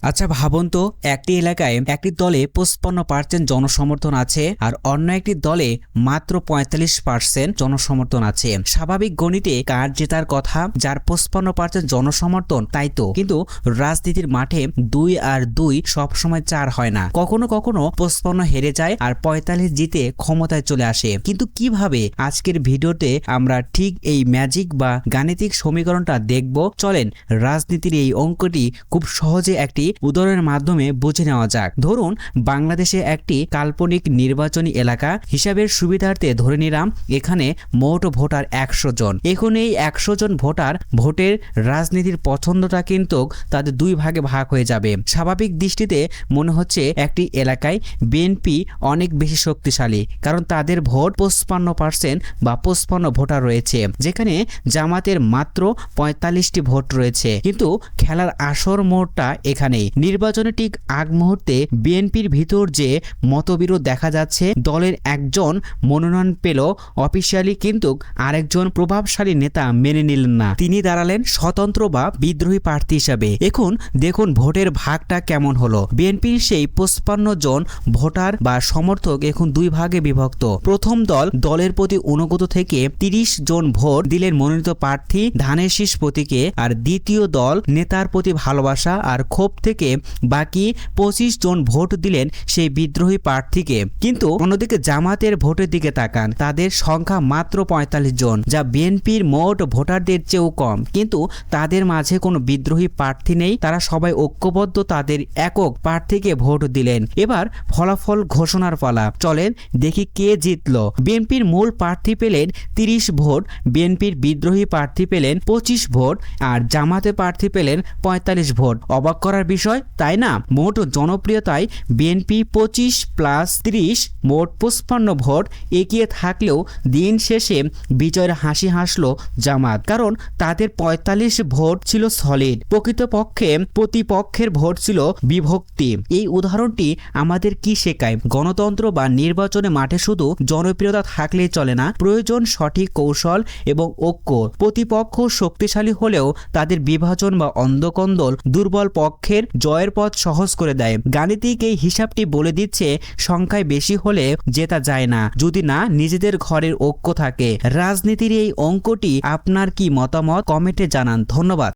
আচ্ছা ভাবুন তো, একটি এলাকায় একটি দলে 55% জনসমর্থন আছে আর অন্য একটি দলে মাত্র 45% জনসমর্থন আছে। স্বাভাবিক গণিতে কার জেতার কথা? যার 55% জনসমর্থন, তাই তো। কিন্তু রাজনীতির মাঠে 2 আর 2 সবসময় 4 হয় না। কখনো কখনো 55 হেরে যায় আর 45 জিতে ক্ষমতায় চলে আসে। কিন্তু কিভাবে? আজকের ভিডিওতে আমরা ঠিক এই ম্যাজিক বা গাণিতিক সমীকরণটা দেখব। চলেন রাজনীতির এই অঙ্কটি খুব সহজে একটি উদাহরণের মাধ্যমে বুঝে নেওয়া যাক। ধরুন বাংলাদেশে একটি কাল্পনিক নির্বাচনী এলাকা। হিসাবের সুবিধার্থে ধরে নিলাম এখানে মোট ভোটার 100 জন। এখন এই 100 জন ভোটার ভোটের রাজনীতির পছন্দটা কিন্তু তাদের 2 ভাগে ভাগ হয়ে যাবে। স্বাভাবিক দৃষ্টিতে মনে হচ্ছে একটি এলাকায় বিএনপি অনেক বেশি শক্তিশালী, কারণ তাদের ভোট 55% বা 55 ভোটার রয়েছে, যেখানে জামাতের মাত্র 45টি ভোট রয়েছে। কিন্তু খেলার আসল মোড়টা এখানেই। নির্বাচনে ঠিক আগ মুহূর্তে বিএনপির ভিতর যে মতবিরোধ দেখা যাচ্ছে, দলের একজন মনোনয়ন পেল অফিসিয়ালি, কিন্তু আরেকজন প্রভাবশালী নেতা মেনে নিলেন না। তিনি দাঁড়ালেন স্বতন্ত্র বা বিদ্রোহী প্রার্থী হিসাবে। এখন দেখুন ভোটের ভাগটা কেমন হলো। বিএনপির সেই 55 জন ভোটার বা সমর্থক এখন 2 ভাগে বিভক্ত। প্রথম দলের প্রতি অনুগত থেকে 30 জন ভোট দিলেন মনোনীত প্রার্থী ধানের শীষ প্রতীকে, আর দ্বিতীয় দল নেতার প্রতি ভালোবাসা আর ক্ষোভ থেকে বাকি 25 জন ভোট দিলেন সেই বিদ্রোহী প্রার্থীকে। কিন্তু অন্যদিকে জামাতের ভোটের দিকে তাকান, তাদের সংখ্যা মাত্র 45 জন, যা বিএনপির মোট ভোটারদের চেয়েও কম। কিন্তু তাদের মাঝে কোনো বিদ্রোহী প্রার্থী নেই, তারা সবাই ঐক্যবদ্ধ তাদের একক প্রার্থীকে ভোট দিলেন। এবার ফলাফল ঘোষণার পালা। চলেন দেখি কে জিতলো। বিএনপির মূল প্রার্থী পেলেন 30 ভোট, বিএনপির বিদ্রোহী প্রার্থী পেলেন 25 ভোট, আর জামাতে প্রার্থী পেলেন 45 ভোট। অবাক করার বিষয়, তাই না? মোট জনপ্রিয়তায় বিএনপি 25 + 30 মোট 55 ভোট এগিয়ে থাকলেও দিন শেষে বিজয়ের হাসি হাসলো জামাত, কারণ তাদের 45 ভোট ছিল সলিড। প্রকৃতপক্ষে প্রতিপক্ষের ভোট ছিল বিভক্তি। এই উদাহরণটি আমাদের কি শেখায়? গণতন্ত্র বা নির্বাচনে মাঠে শুধু জনপ্রিয়তা থাকলেই চলে না, প্রয়োজন সঠিক কৌশল এবং ঐক্য। প্রতিপক্ষ শক্তিশালী হলেও তাদের বিভাজন বা অন্ধকন্দল দুর্বল পক্ষের জয়ের পথ সহজ করে দেয়। গাণিতিক এই হিসাবটি বলে দিচ্ছে সংখ্যায় বেশি হলে জেতা যায় না, যদি না নিজেদের ঘরের ঐক্য থাকে। রাজনীতির এই অঙ্কটি আপনার কি মতামত? কমেন্টে জানান। ধন্যবাদ।